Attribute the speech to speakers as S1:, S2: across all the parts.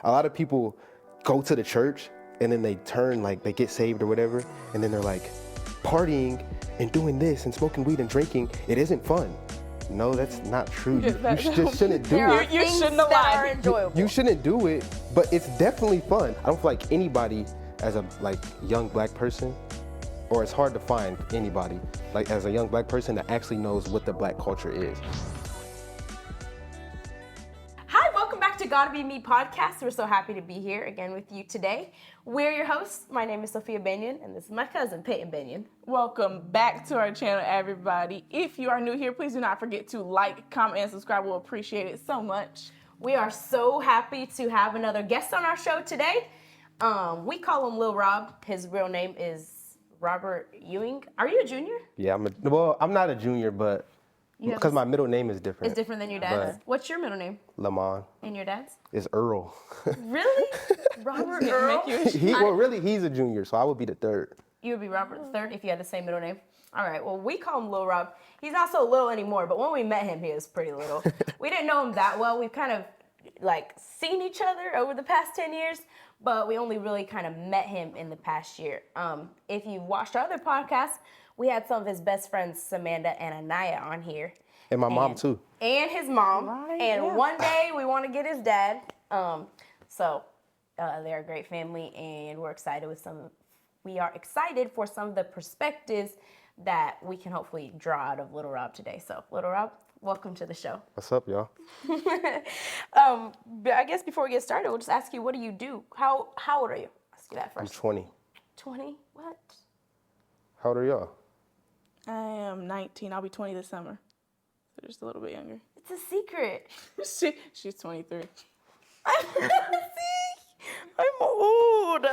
S1: A lot of people go to the church and then they turn, like they get saved or whatever, and then they're like partying and doing this and smoking weed and drinking. It isn't fun. No, that's not true. You just shouldn't do it.
S2: You shouldn't allow.
S1: You shouldn't do it, but it's definitely fun. I don't feel like anybody as a young black person, or it's hard to find anybody like as a young black person that actually knows what the black culture is.
S2: Hi, welcome back to Gotta Be Me podcast. We're so happy to be here again with you today. We're your hosts. My name is Sophia Benyon, and this is my cousin, Peyton Benyon.
S3: Welcome back to our channel, everybody. If you are new here, please do not forget to like, comment, and subscribe. We'll appreciate it so much.
S2: We are so happy to have another guest on our show today. We call him Lil Rob. His real name is Robert Ewing. Are you a junior?
S1: Yeah, I'm not a junior, but because my middle name is different.
S2: It's different than your dad's. What's your middle name?
S1: Lamont.
S2: And your dad's?
S1: It's Earl.
S2: Really? Robert Earl?
S1: He's a junior, so I would be the third.
S2: You would be Robert the third if you had the same middle name? All right, well, we call him Lil Rob. He's not so little anymore, but when we met him, he was pretty little. We didn't know him that well. We've kind of seen each other over the past 10 years, but we only really kind of met him in the past year. If you watched our other podcasts, we had some of his best friends, Samanda and Anaya, on here.
S1: And my mom, too.
S2: And his mom.
S3: Right,
S2: and one day, we want to get his dad. So they're a great family, and we're excited for some of the perspectives that we can hopefully draw out of Little Rob today. So, Little Rob, welcome to the show.
S1: What's up, y'all?
S2: I guess before we get started, we'll just ask you, what do you do? How old are you? Ask you that first.
S1: I'm 20.
S2: 20? What?
S1: How old are y'all?
S3: I am 19. I'll be 20 this summer. So just a little bit younger.
S2: It's a secret.
S3: She's 23.
S2: See? I'm old.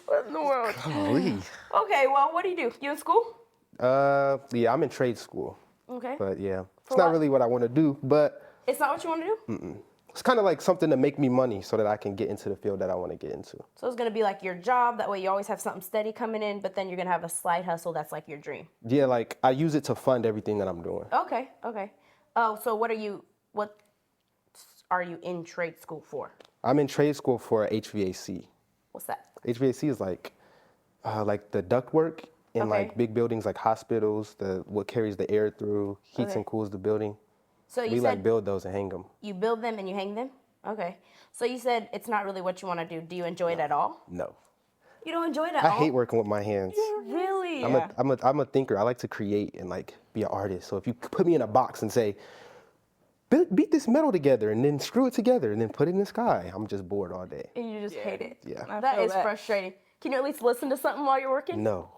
S2: What in the world?
S1: Golly.
S2: Okay, well, what do? You in school?
S1: Yeah, I'm in trade school.
S2: Okay.
S1: But yeah, it's
S2: For
S1: not
S2: what?
S1: really what I want to do, but
S2: It's not what you want to do?
S1: it's kind of like something to make me money so that I can get into the field that I want to get into.
S2: So it's going to be like your job. That way you always have something steady coming in, but then you're going to have a side hustle that's like your dream.
S1: Yeah, like I use it to fund everything that I'm doing.
S2: Okay. Oh, so what are you in trade school for?
S1: I'm in trade school for HVAC.
S2: What's that?
S1: HVAC is like the ductwork in
S2: Okay.
S1: like big buildings like hospitals, what carries the air through, heats
S2: Okay.
S1: and cools the building.
S2: So you
S1: We
S2: said
S1: build those and hang them.
S2: you build them and you hang them? Okay. So you said it's not really what you want to do. Do you enjoy it at all?
S1: No.
S2: You don't enjoy it at
S1: I
S2: all?
S1: hate working with my hands.
S2: Really?
S1: I'm a thinker. I like to create and like be an artist. So if you put me in a box and say, beat this metal together and then screw it together and then put it in the sky, I'm just bored all day.
S2: And you just hate it.
S1: Yeah.
S2: That
S3: feel
S2: is frustrating. Can you at least listen to something while you're working?
S1: No.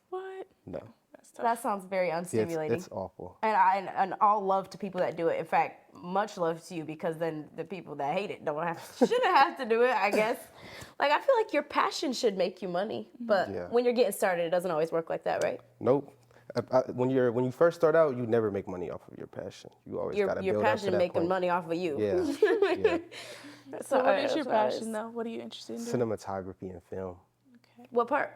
S3: What?
S1: No.
S3: That's tough.
S2: That sounds very unstimulating.
S1: It's awful.
S2: And all love to people that do it. In fact, much love to you, because then the people that hate it shouldn't have to do it, I guess. Like, I feel like your passion should make you money, but
S1: Yeah.
S2: when you're getting started, it doesn't always work like that, right?
S1: Nope. When you first start out, you never make money off of your passion. You always gotta build
S2: Your
S1: up to
S2: passion
S1: that
S2: making
S1: money.
S2: money off of you.
S1: Yeah. Yeah.
S3: So what is
S2: That's
S3: your
S2: what it
S3: passion,
S2: is.
S3: though? What are you interested in doing?
S1: Cinematography and film.
S2: What part?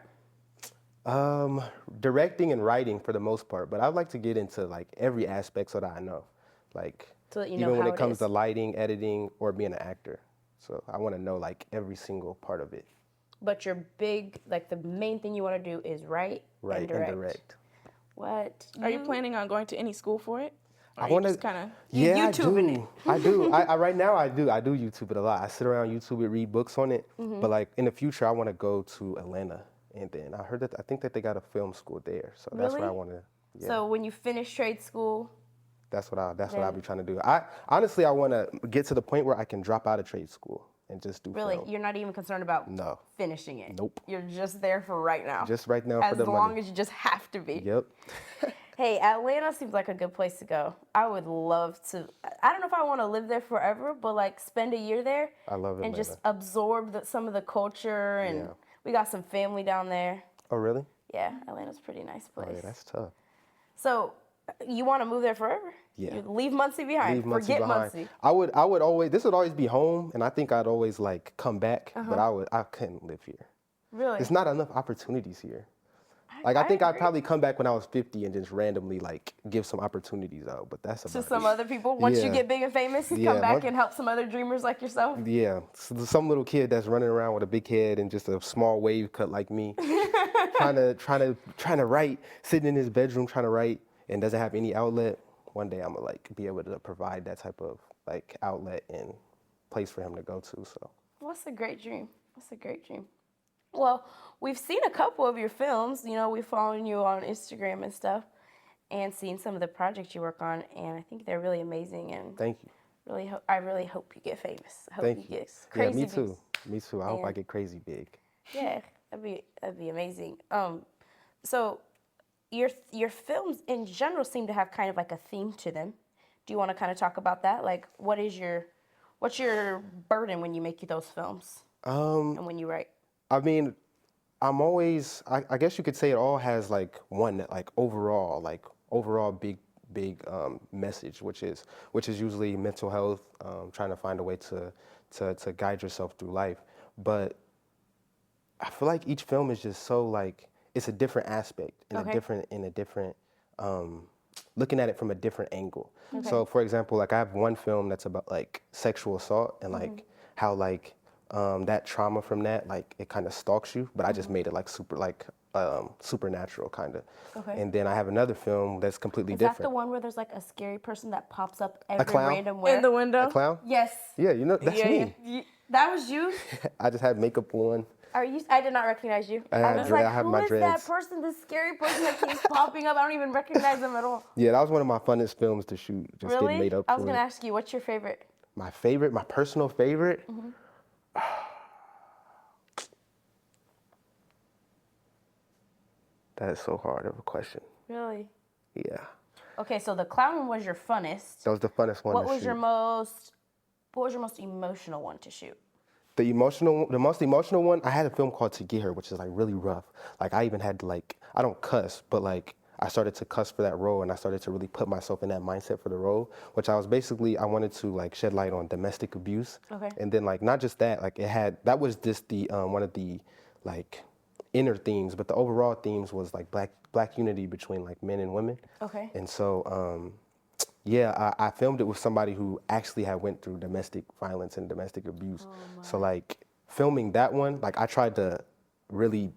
S1: Directing and writing for the most part, but I'd like to get into like every aspect so that I know, like
S2: So that you know
S1: even when
S2: how
S1: it
S2: it
S1: comes
S2: is.
S1: to lighting, editing, or being an actor. So I want to know like every single part of it.
S2: But your the main thing you want to do is write
S1: Right,
S2: and
S1: and direct.
S2: What?
S3: Are you planning on going to any school for it? Or
S1: I
S3: you
S1: want to
S3: just kind of.
S1: Yeah,
S2: YouTubing it.
S1: I do. I right now I do YouTube it a lot. I sit around YouTube and read books on it.
S2: Mm-hmm.
S1: But like in the future, I want to go to Atlanta, and then I think that they got a film school there. So that's where I
S2: Really?
S1: want to. Yeah.
S2: So when you finish trade school,
S1: That's what I'll be trying to do. I honestly want to get to the point where I can drop out of trade school and just do
S2: really,
S1: film.
S2: you're not even concerned about
S1: No.
S2: finishing it.
S1: Nope.
S2: You're just there for right now.
S1: Just right now
S2: as
S1: for the
S2: long
S1: money.
S2: as you just have to be.
S1: Yep.
S2: Hey, Atlanta seems like a good place to go. I would love to. I don't know if I want to live there forever, but like spend a year there.
S1: I love
S2: And
S1: Atlanta.
S2: just absorb some of the culture, and
S1: Yeah.
S2: we got some family down there.
S1: Oh really?
S2: Yeah, Atlanta's a pretty nice place.
S1: Oh yeah, that's tough.
S2: So, you want to move there forever?
S1: Yeah.
S2: You leave Muncie behind.
S1: Leave Muncie
S2: Forget
S1: behind.
S2: Muncie.
S1: I would always. This would always be home, and I think I'd always like come back. But I couldn't live here.
S2: Really?
S1: There's not enough opportunities here. Like, I think I'd
S2: agree.
S1: probably come back when I was 50 and just randomly, like, give some opportunities out, but that's
S2: To
S1: about
S2: some
S1: it.
S2: other people, once you
S1: Yeah.
S2: get big and famous,
S1: Yeah,
S2: come back
S1: once-
S2: and help some other dreamers like yourself.
S1: Yeah, so some little kid that's running around with a big head and just a small wave cut like me, trying to write, sitting in his bedroom trying to write, and doesn't have any outlet. One day I'm gonna like be able to provide that type of like outlet and place for him to go to. So
S2: What's a great dream? What's a great dream? Well, we've seen a couple of your films. You know, we've followed you on Instagram and stuff, and seen some of the projects you work on, and I think they're really amazing. And
S1: thank you.
S2: I really hope you get famous. I hope
S1: Thank
S2: you
S1: you.
S2: get
S1: Yeah,
S2: crazy.
S1: me too.
S2: views.
S1: Me too. I hope I
S2: And-
S1: get crazy big.
S2: Yeah, that'd be amazing. So your films in general seem to have kind of like a theme to them. Do you want to kind of talk about that? Like, what's your burden when you make those films and when you write?
S1: I mean, I'm always, I guess you could say it all has like one, like overall big message, which is usually mental health, trying to find a way to guide yourself through life. But I feel like each film is just so like, it's a different aspect and
S2: Okay.
S1: a different, looking at it from a different angle. So for example, like I have one film that's about like sexual assault and like how like that trauma from that, like it kind of stalks you, but I just made it like supernatural kind of.
S2: Okay.
S1: And then I have another film that's completely
S2: Is that
S1: different.
S2: the one where there's like a scary person that pops up every
S1: clown?
S2: random where?
S3: In the window.
S1: A clown?
S2: Yes.
S1: Yeah, you know, that's
S3: Yeah,
S1: me.
S3: yeah.
S2: That was you?
S1: I just had makeup on.
S2: Are you? I did not recognize you.
S1: I had
S2: was
S1: dread-
S2: like,
S1: I have
S2: who
S1: my
S2: is
S1: dreads.
S2: that person? This scary person that keeps popping up. I don't even recognize them at all.
S1: Yeah, that was one of my funnest films to shoot. Just
S2: Really?
S1: getting made up
S2: I was
S1: for
S2: gonna
S1: it.
S2: ask you, what's your favorite?
S1: My favorite, my personal favorite. That is so hard of a question.
S2: Really?
S1: Yeah,
S2: Okay, so the clown one was your funnest.
S1: that was the funnest one
S2: What
S1: to
S2: was
S1: shoot.
S2: your most? What was your most emotional one to shoot?
S1: The most emotional one, I had a film called To Get Her, which is like really rough. Like I even had to like, I don't cuss, but like I started to cuss for that role and I started to really put myself in that mindset for the role, which I was basically, I wanted to like shed light on domestic abuse.
S2: Okay.
S1: And then like, not just that, like that was just the, one of the like inner themes, but the overall themes was like black unity between like men and women.
S2: Okay.
S1: And so, yeah, I filmed it with somebody who actually had went through domestic violence and domestic abuse. So like filming that one, like I tried to really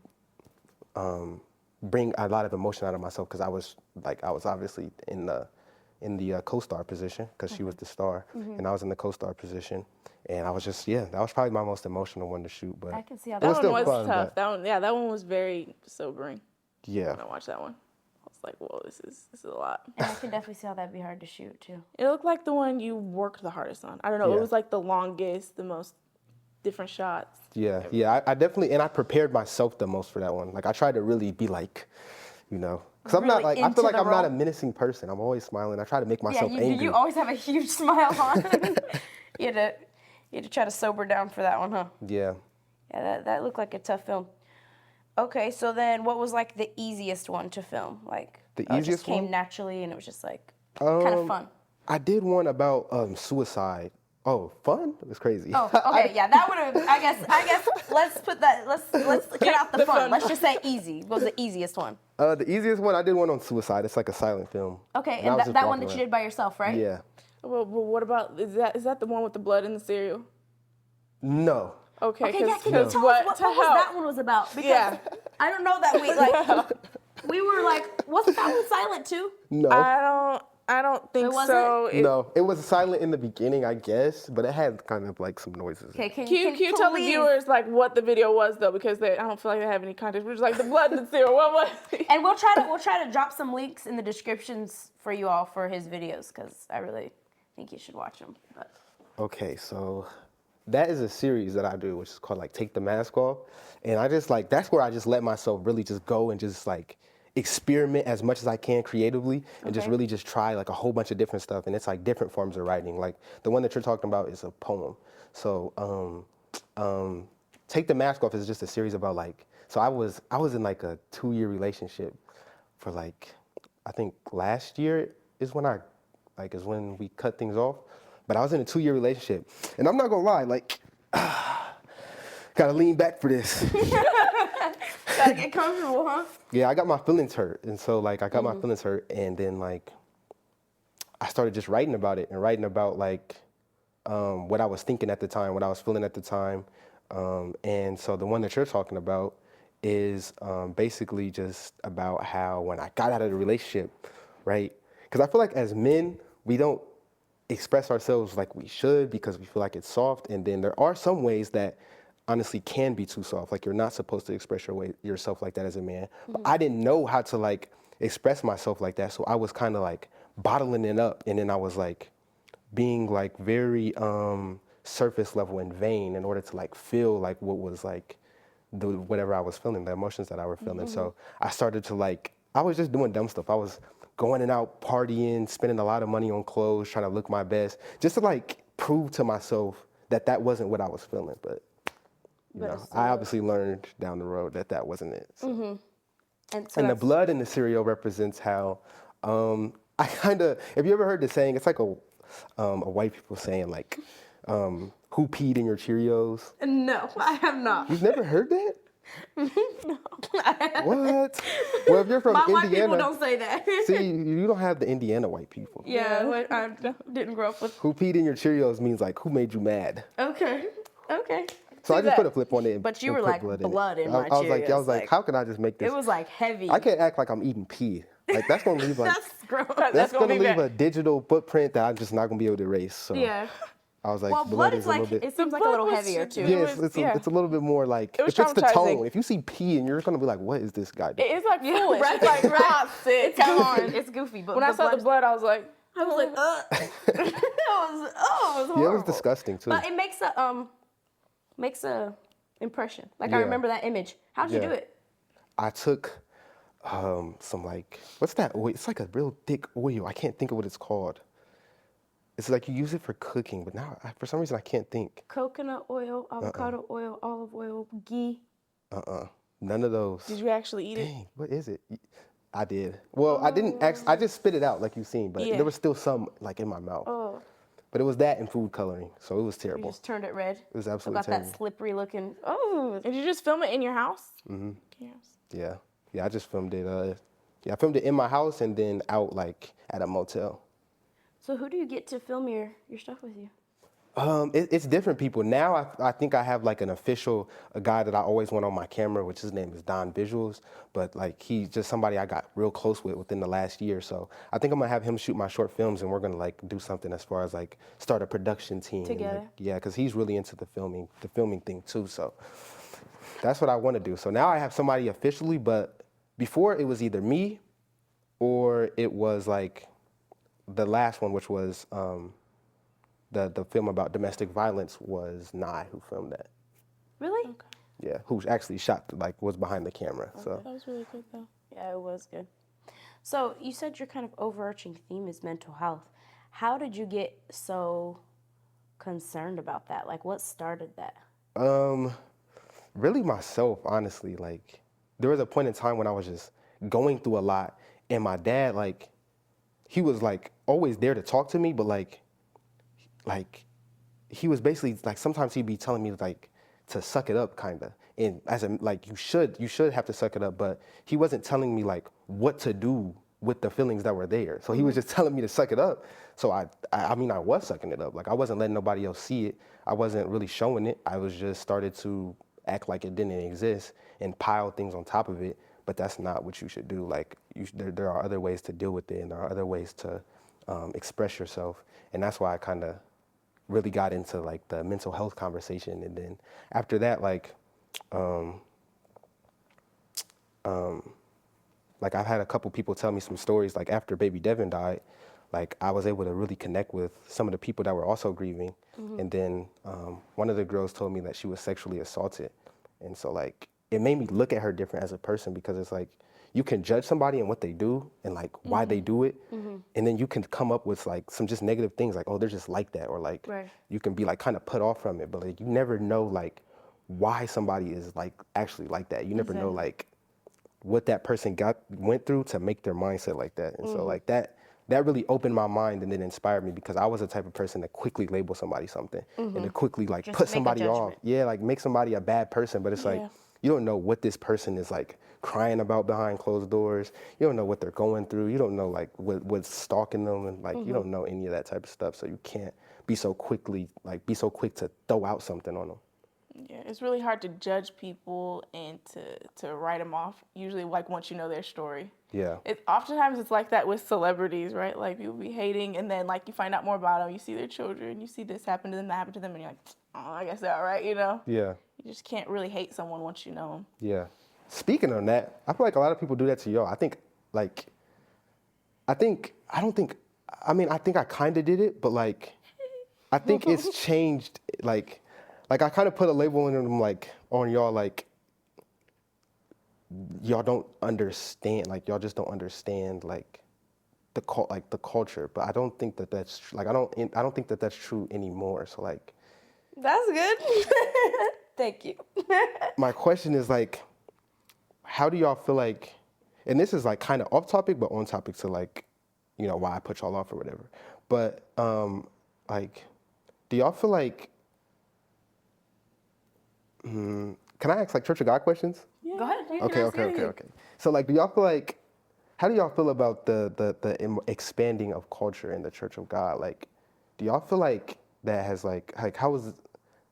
S1: bring a lot of emotion out of myself because I was obviously in the co-star position because she was the star and I was in the co-star position. And I was just, that was probably my most emotional one to shoot. But
S2: I can see how
S1: it
S2: that
S1: was
S3: That
S1: still
S3: one was
S1: fun,
S3: tough.
S1: but
S3: That one was very sobering.
S1: yeah.
S3: When I watched that one, I was like, "Whoa, this is a lot."
S2: And I can definitely see how that'd be hard to shoot too.
S3: It looked like the one you worked the hardest on. I don't know.
S1: Yeah.
S3: It was like the longest, the most different shots.
S1: Yeah. I definitely, and I prepared myself the most for that one. Like I tried to really be like, you know, because I'm not
S2: Really
S1: like, I
S2: into
S1: feel like
S2: the
S1: I'm not a
S2: role.
S1: menacing person. I'm always smiling. I try to make myself
S2: Yeah,
S1: angry.
S2: you always have a huge smile on. you had to try to sober down for that one, huh?
S1: Yeah.
S2: Yeah, that looked like a tough film. Okay, so then what was like the easiest one to film? Like
S1: The
S2: it just
S1: easiest
S2: came
S1: one?
S2: naturally and it was just like kind of fun.
S1: I did one about suicide. Oh, fun? It was crazy.
S2: Oh, okay, yeah, that would have. I guess let's put that. Let's cut out the fun. Let's just say easy. What was the easiest one?
S1: The easiest one, I did one on suicide. It's like a silent film.
S2: Okay,
S1: I
S2: and
S1: was just
S2: that one
S1: walking
S2: that you
S1: around.
S2: did by yourself, right?
S1: Yeah.
S3: Well, what about is that the one with the blood in the cereal?
S1: No.
S3: Okay,
S2: Okay, yeah. Can you
S3: because
S2: tell us what
S3: to
S2: was
S3: help?
S2: that one was about? Because
S3: Yeah.
S2: I don't know that we were like, wasn't that one silent too?
S1: No.
S3: I don't think
S2: It wasn't?
S3: so.
S1: No. It was silent in the beginning, I guess, but it had kind of like some noises.
S2: Okay, can
S3: Can you tell the
S2: please-
S3: viewers like what the video was though, because I don't feel like they have any context. We're just like the blood in the cereal. What was it?
S2: And we'll try to drop some links in the descriptions for you all for his videos because I really think you should watch them. But
S1: Okay, so that is a series that I do, which is called like Take the Mask Off. And I just like, that's where I just let myself really just go and just like experiment as much as I can creatively and just
S2: Okay.
S1: really just try like a whole bunch of different stuff. And it's like different forms of writing. Like the one that you're talking about is a poem. So Take the Mask Off is just a series about like, so I was in like a 2-year relationship for like, I think last year is when we cut things off. But I was in a 2-year relationship. And I'm not gonna lie, like, Gotta lean back for this.
S2: Gotta get comfortable, huh?
S1: Yeah, I got my feelings hurt. And so like I got my feelings hurt and then like I started just writing about it and writing about like what I was thinking at the time, what I was feeling at the time. And so the one that you're talking about is basically just about how when I got out of the relationship, right? Because I feel like as men, we don't express ourselves like we should because we feel like it's soft. And then there are some ways that honestly can be too soft. Like you're not supposed to express yourself like that as a man. But I didn't know how to like express myself like that. So I was kind of like bottling it up. And then I was like being like very surface level and vain in order to like feel like what was like whatever I was feeling, the emotions that I was feeling. So I started to like, I was just doing dumb stuff. I was going and out partying, spending a lot of money on clothes, trying to look my best, just to like prove to myself that that wasn't what I was feeling. But you know, I obviously learned down the road that that wasn't it. So. And the blood in the cereal represents how I kind of, have you ever heard the saying, it's like a white people saying like, who peed in your Cheerios?
S2: No, I have not.
S1: You've never heard that?
S2: No.
S1: What? Well, if you're from
S2: My
S1: Indiana,
S2: white people don't say that.
S1: see, you don't have the Indiana white people.
S3: Yeah, I didn't grow up with.
S1: Who peed in your Cheerios means like, who made you mad?
S2: Okay. Okay.
S1: So I just
S3: that.
S1: put a flip on it. And,
S2: But you
S1: and
S2: were
S1: put
S2: like,
S1: blood
S2: blood in
S1: it.
S2: my
S1: I was like,
S2: Cheerios,
S1: how can I just make this?
S2: It was like heavy.
S1: I can't act like I'm eating pee. Like that's gonna leave like
S2: That's gross.
S1: that's gonna
S3: be
S1: leave
S3: bad.
S1: a digital footprint that I'm just not gonna be able to erase. So
S2: Yeah.
S1: I was like,
S2: Well, blood is
S1: a
S2: like,
S1: little bit.
S2: it seems like a
S3: blood
S2: little
S3: was-
S2: heavier too.
S3: it
S1: Yes,
S3: was-
S1: it's a little bit more like
S3: It was
S1: if it's the
S3: traumatizing.
S1: tone. If you see pee and you're gonna be like, what is this guy doing?
S3: It's like foolish.
S2: right,
S3: It's like,
S2: right.
S3: stop it. Come on.
S2: It's goofy, but
S3: When I saw the blood, I was like,
S2: I was like, it was horrible.
S1: Yeah, it was disgusting too.
S2: But it makes a impression. Like I
S1: Yeah.
S2: remember that image. How'd you
S1: Yeah.
S2: do it?
S1: I took some like, what's that oil? It's like a real thick oil. I can't think of what it's called. It's like you use it for cooking, but now for some reason I can't think.
S2: Coconut oil, avocado oil, olive oil, ghee.
S1: None of those.
S3: did you actually eat it?
S1: Dang, what is it? I did. Well, I didn't. I just spit it out like you've seen, but
S3: Yeah.
S1: there was still some like in my mouth.
S2: Oh,
S1: But it was that and food coloring, so it was
S2: you
S1: terrible.
S2: just turned it red.
S1: It was
S2: So
S1: absolutely
S2: got
S1: terrible.
S2: that slippery looking. Oh,
S3: Did you just film it in your house? Mm-hmm.
S1: Yeah, yeah. I just filmed it. Yeah, I filmed it in my house and then out like at a motel.
S2: so who do you get to film your stuff with you?
S1: It's different people. Now I think I have like an official a guy that I always want on my camera, which his name is Don Visuals. But like he's just somebody I got real close with within the last year. So I think I'm gonna have him shoot my short films, and we're gonna like do something as far as like start a production team. and,
S2: Together.
S1: like, yeah, because he's really into the filming thing too. So that's what I want to do. So now I have somebody officially, but before it was either me or it was like the last one, which was the film about domestic violence was Nye who filmed that.
S2: Really?
S1: Yeah, who actually shot, like was behind the camera. So
S3: That was really good though.
S2: Yeah, it was good. So you said your kind of overarching theme is mental health. How did you get so concerned about that? Like, what started that?
S1: really myself, honestly, like there was a point in time when I was just going through a lot, and my dad, like, he was like always there to talk to me, but like he was basically like sometimes he'd be telling me like to suck it up, kind of, and as a like you should have to suck it up, but he wasn't telling me like what to do with the feelings that were there. So he was just telling me to suck it up. So I mean I was sucking it up. Like I wasn't letting nobody else see it. I wasn't really showing it. I was just started to act like it didn't exist and pile things on top of it. But that's not what you should do. Like there are other ways to deal with it, and there are other ways to express yourself. And that's why I kind of really got into like the mental health conversation. And then after that, like I've had a couple people tell me some stories, like after baby Devin died, like I was able to really connect with some of the people that were also grieving. And then one of the girls told me that she was sexually assaulted. And so like, it made me look at her different as a person, because it's like, you can judge somebody and what they do and like why they do it. And then you can come up with like some just negative things like, oh, they're just like that. Or like,
S2: Right.
S1: you can be like kind of put off from it, but like, you never know like why somebody is like actually like that. You never know like what that person went through to make their mindset like that. And so like that that really opened my mind and it inspired me because I was the type of person to quickly label somebody something and to quickly like
S2: Just
S1: put
S2: make a
S1: somebody off.
S2: judgment.
S1: Yeah, like make somebody a bad person, but it's like
S3: Yeah.
S1: you don't know what this person is like crying about behind closed doors. You don't know what they're going through. You don't know like what's stalking them and like you don't know any of that type of stuff. So you can't be so quick to throw out something on them.
S3: Yeah, it's really hard to judge people and to write them off. Usually, like once you know their story.
S1: Yeah.
S3: Oftentimes it's like that with celebrities, right? Like people be hating, and then like you find out more about them. You see their children, you see this happen to them, that happened to them, and you're like, oh, I guess they're all right, you know?
S1: Yeah.
S3: You just can't really hate someone once you know them.
S1: Yeah. Speaking on that, I feel like a lot of people do that to y'all. I think I think I kind of did it, but like, I think it's changed. Like I kind of put a label on them, like on y'all, like y'all don't understand, like y'all just don't understand, like the culture. But I don't think that that's like I don't think that that's true anymore. So like,
S2: That's good. Thank you.
S1: my question is like, how do y'all feel like, and this is like kind of off topic, but on topic to like, you know, why I put y'all off or whatever. But like, do y'all feel like, can I ask like Church of God questions?
S2: Go ahead. You can
S1: Okay.
S2: ask anything.
S1: So like, do y'all feel like, how do y'all feel about the expanding of culture in the Church of God? Like, do y'all feel like that has like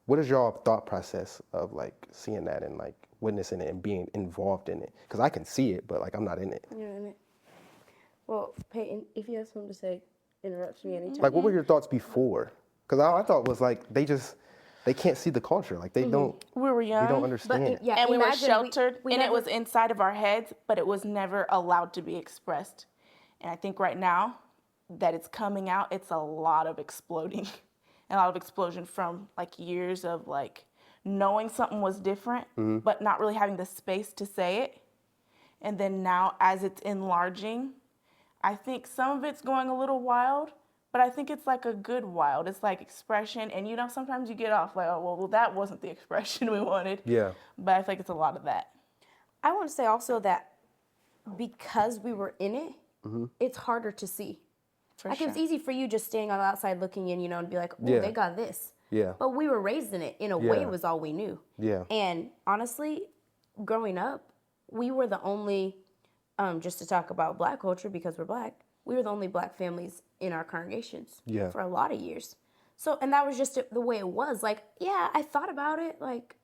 S1: what is y'all thought process of like seeing that and like witnessing it and being involved in it? Because I can see it, but like I'm not in it.
S2: You're in it. Well, Peyton, if you have something to say, interrupt me anytime.
S1: Like, what were your thoughts before? Because I thought was like they can't see the culture. Like they don't.
S3: We were young.
S1: We don't understand it.
S2: yeah,
S3: And we were
S2: imagine
S3: sheltered,
S2: we
S3: and it
S2: never-
S3: was inside of our heads, but it was never allowed to be expressed. And I think right now that it's coming out, it's a lot of exploding, a lot of explosion from like years of like knowing something was different, but not really having the space to say it. And then now as it's enlarging, I think some of it's going a little wild, but I think it's like a good wild. It's like expression, and you know, sometimes you get off like, oh, well, that wasn't the expression we wanted.
S1: Yeah.
S3: But I think it's a lot of that.
S2: I want to say also that because we were in it, it's harder to see.
S3: For
S2: Like
S3: sure.
S2: it's easy for you just standing on the outside looking in, you know, and be like, oh,
S1: Yeah.
S2: they got this.
S1: Yeah.
S2: But we were raised in it. In a way,
S1: Yeah.
S2: it was all we knew.
S1: Yeah.
S2: And honestly, growing up, we were the only, just to talk about black culture because we're black, we were the only black families in our congregations
S1: Yeah.
S2: for a lot of years. So, and that was just the way it was. Like, yeah, I thought about it, like,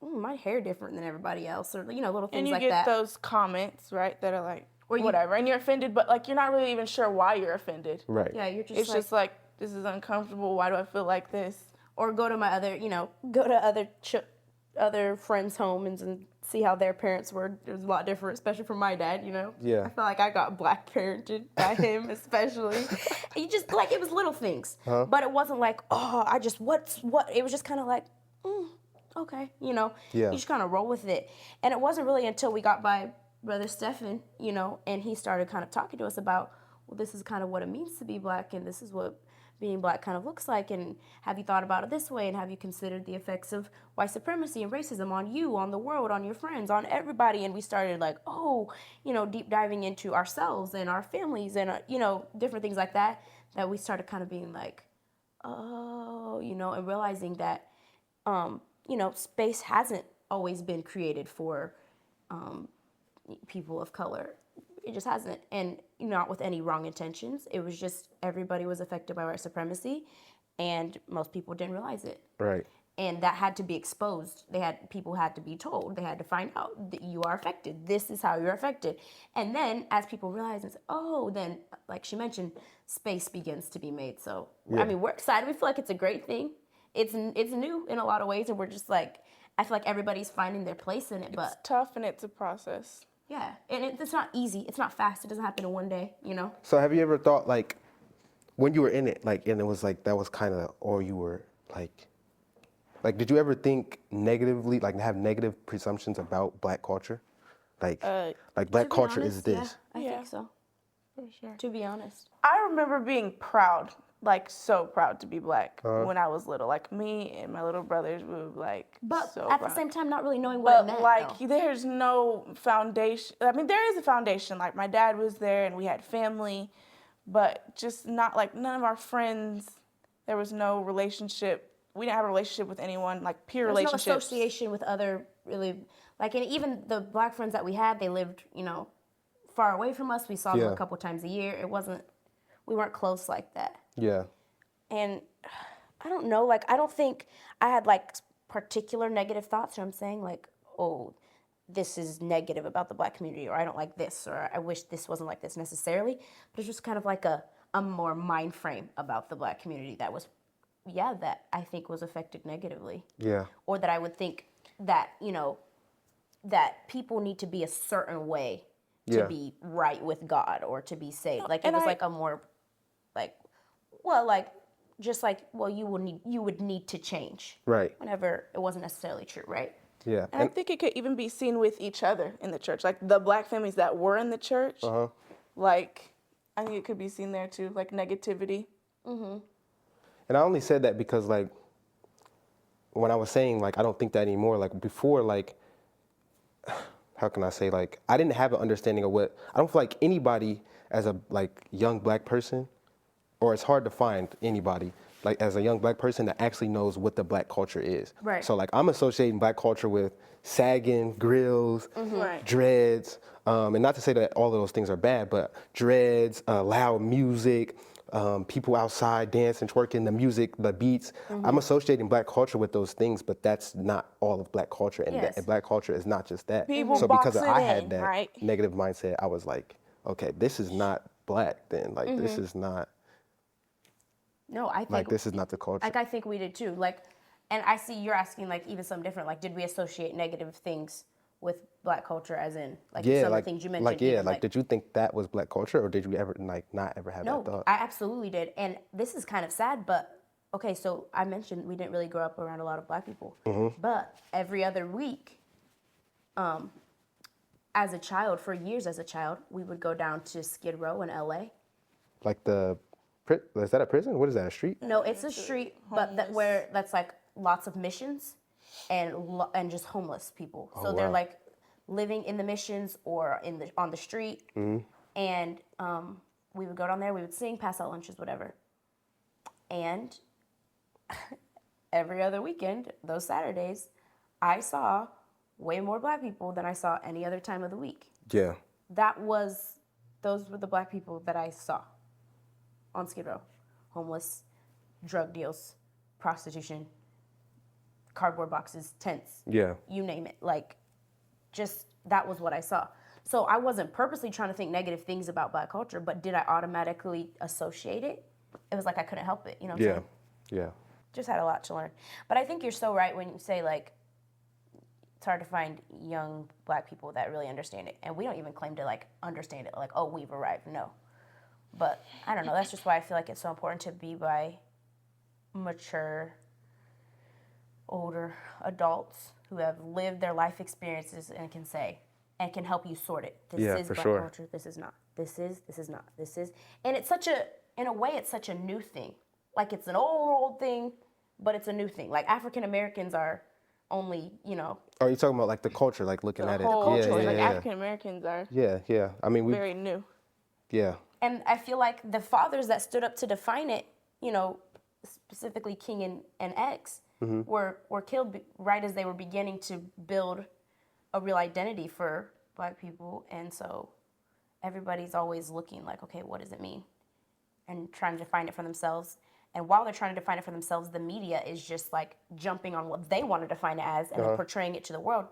S2: my hair different than everybody else, or little things
S3: And you
S2: like
S3: get
S2: that.
S3: those comments, right, that are like,
S2: Or you-
S3: whatever, and you're offended, but like you're not really even sure why you're offended.
S1: Right.
S2: Yeah, you're just
S3: It's
S2: like,
S3: just like, this is uncomfortable. Why do I feel like this?
S2: or go to my other, go to other friends' homes and see how their parents were. It was a lot different, especially from my dad.
S1: Yeah.
S2: I feel like I got black parented by him, especially. You just like it was little things, but it wasn't like what. It was just kind of like, okay,
S1: Yeah.
S2: You just kind of roll with it. And it wasn't really until we got by Brother Stephan, and he started kind of talking to us about, well, this is kind of what it means to be black, and this is what being black kind of looks like, and have you thought about it this way, and have you considered the effects of white supremacy and racism on you, on the world, on your friends, on everybody? And we started like, deep diving into ourselves and our families and, different things like that we started kind of being like, and realizing that, space hasn't always been created for people of color. It just hasn't, and not with any wrong intentions. It was just everybody was affected by white supremacy, and most people didn't realize it.
S1: Right.
S2: And that had to be exposed. People had to be told. They had to find out that you are affected. This is how you're affected. And then as people realize, then like she mentioned, space begins to be made. So
S1: Yeah.
S2: I mean, we're excited. We feel like it's a great thing. It's new in a lot of ways, and we're just like, I feel like everybody's finding their place in it.
S3: It's
S2: But
S3: tough and it's a process.
S2: yeah, and it's not easy. It's not fast. It doesn't happen in one day.
S1: So have you ever thought like, when you were in it, like, and it was like that was kind of, or you were like, did you ever think negatively, like have negative presumptions about black culture, like black
S2: To be
S1: culture
S2: honest,
S1: is this?
S2: Yeah, I
S3: Yeah.
S2: think so.
S3: For sure.
S2: To be honest.
S3: I remember being proud like so proud to be black when I was little. Like me and my little brothers, we were like
S2: But
S3: so
S2: at
S3: proud.
S2: the same time, not really knowing what it
S3: But
S2: meant.
S3: like,
S2: though.
S3: there's no foundation. I mean, there is a foundation. Like my dad was there, and we had family, but just not like none of our friends. There was no relationship. We didn't have a relationship with anyone. Like peer
S2: There's no
S3: relationships.
S2: association with other really like, and even the black friends that we had, they lived, far away from us. We saw them
S1: Yeah.
S2: a couple times a year. We weren't close like that.
S1: Yeah.
S2: And I don't know, like, I don't think I had like particular negative thoughts, or I'm saying like, oh, this is negative about the black community, or I don't like this, or I wish this wasn't like this necessarily. But it's just kind of like a more mind frame about the black community that was, that I think was affected negatively.
S1: Yeah.
S2: Or that I would think that, that people need to be a certain way to
S1: Yeah.
S2: be right with God or to be saved. Like, it
S3: and
S2: was
S3: I-
S2: like a more, like, just like, you would need to change.
S1: Right.
S2: Whenever it wasn't necessarily true, right?
S1: Yeah.
S3: And I think it could even be seen with each other in the church. Like the black families that were in the church, like I think it could be seen there too, like negativity.
S1: And I only said that because, like, when I was saying, like, I don't think that anymore, like, before, like, how can I say, like, I didn't have an understanding of what, I don't feel like anybody as a, like, young black person, or it's hard to find anybody, like, as a young black person that actually knows what the black culture is.
S2: Right.
S1: So, like, I'm associating black culture with sagging, grills,
S3: Right.
S1: dreads, and not to say that all of those things are bad, but dreads, loud music, people outside dancing, twerking, the music, the beats. I'm associating black culture with those things, but that's not all of black culture, and,
S2: Yes.
S1: and black culture is not just that.
S3: People
S1: so because
S3: box it
S1: I
S3: in,
S1: had that
S3: right?
S1: negative mindset, I was like, okay, this is not black then. Like, this is not,
S2: No, I think
S1: like, this is not the culture.
S2: Like, I think we did too. Like, and I see you're asking like even something different. Like, did we associate negative things with black culture, as in like some of the things you mentioned?
S1: like, yeah,
S2: even,
S1: like, did you think that was black culture, or did you ever, like, not ever have
S2: No,
S1: that thought?
S2: I absolutely did. And this is kind of sad, but okay, so I mentioned we didn't really grow up around a lot of black people. But every other week, as a child, for years as a child, we would go down to Skid Row in LA.
S1: Like is that a prison? What is that, a street?
S2: No, it's a street, but that's like lots of missions and just homeless people. So they're
S1: wow.
S2: like living in the missions or on the street. And we would go down there, we would sing, pass out lunches, whatever. And every other weekend, those Saturdays, I saw way more black people than I saw any other time of the week.
S1: Yeah.
S2: Those were the black people that I saw on Skid Row. Homeless, drug deals, prostitution, cardboard boxes, tents,
S1: Yeah.
S2: you name it. Like, just that was what I saw. So I wasn't purposely trying to think negative things about black culture, but did I automatically associate it? It was like I couldn't help it, you know what I'm
S1: Yeah.
S2: saying?
S1: Yeah.
S2: Just had a lot to learn. But I think you're so right when you say, like, it's hard to find young black people that really understand it. And we don't even claim to, like, understand it. Like, oh, we've arrived. No. But I don't know. That's just why I feel like it's so important to be by mature, older adults who have lived their life experiences and can say, and can help you sort it. This
S1: Yeah,
S2: is
S1: for
S2: black
S1: sure.
S2: culture. This is not. This is not. This is. And it's such a, in a way, it's such a new thing. Like, it's an old thing, but it's a new thing. Like, African Americans are only,
S1: Are you talking about, like, the culture, like, looking at it?
S3: Whole
S2: culture,
S1: yeah,
S3: culture,
S1: yeah,
S3: like
S1: yeah.
S3: African Americans are
S1: Yeah. I mean,
S3: very new.
S1: yeah.
S2: And I feel like the fathers that stood up to define it, specifically King and X, were killed right as they were beginning to build a real identity for black people. And so everybody's always looking like, okay, what does it mean? And trying to define it for themselves. And while they're trying to define it for themselves, the media is just like jumping on what they want to define it as and then portraying it to the world,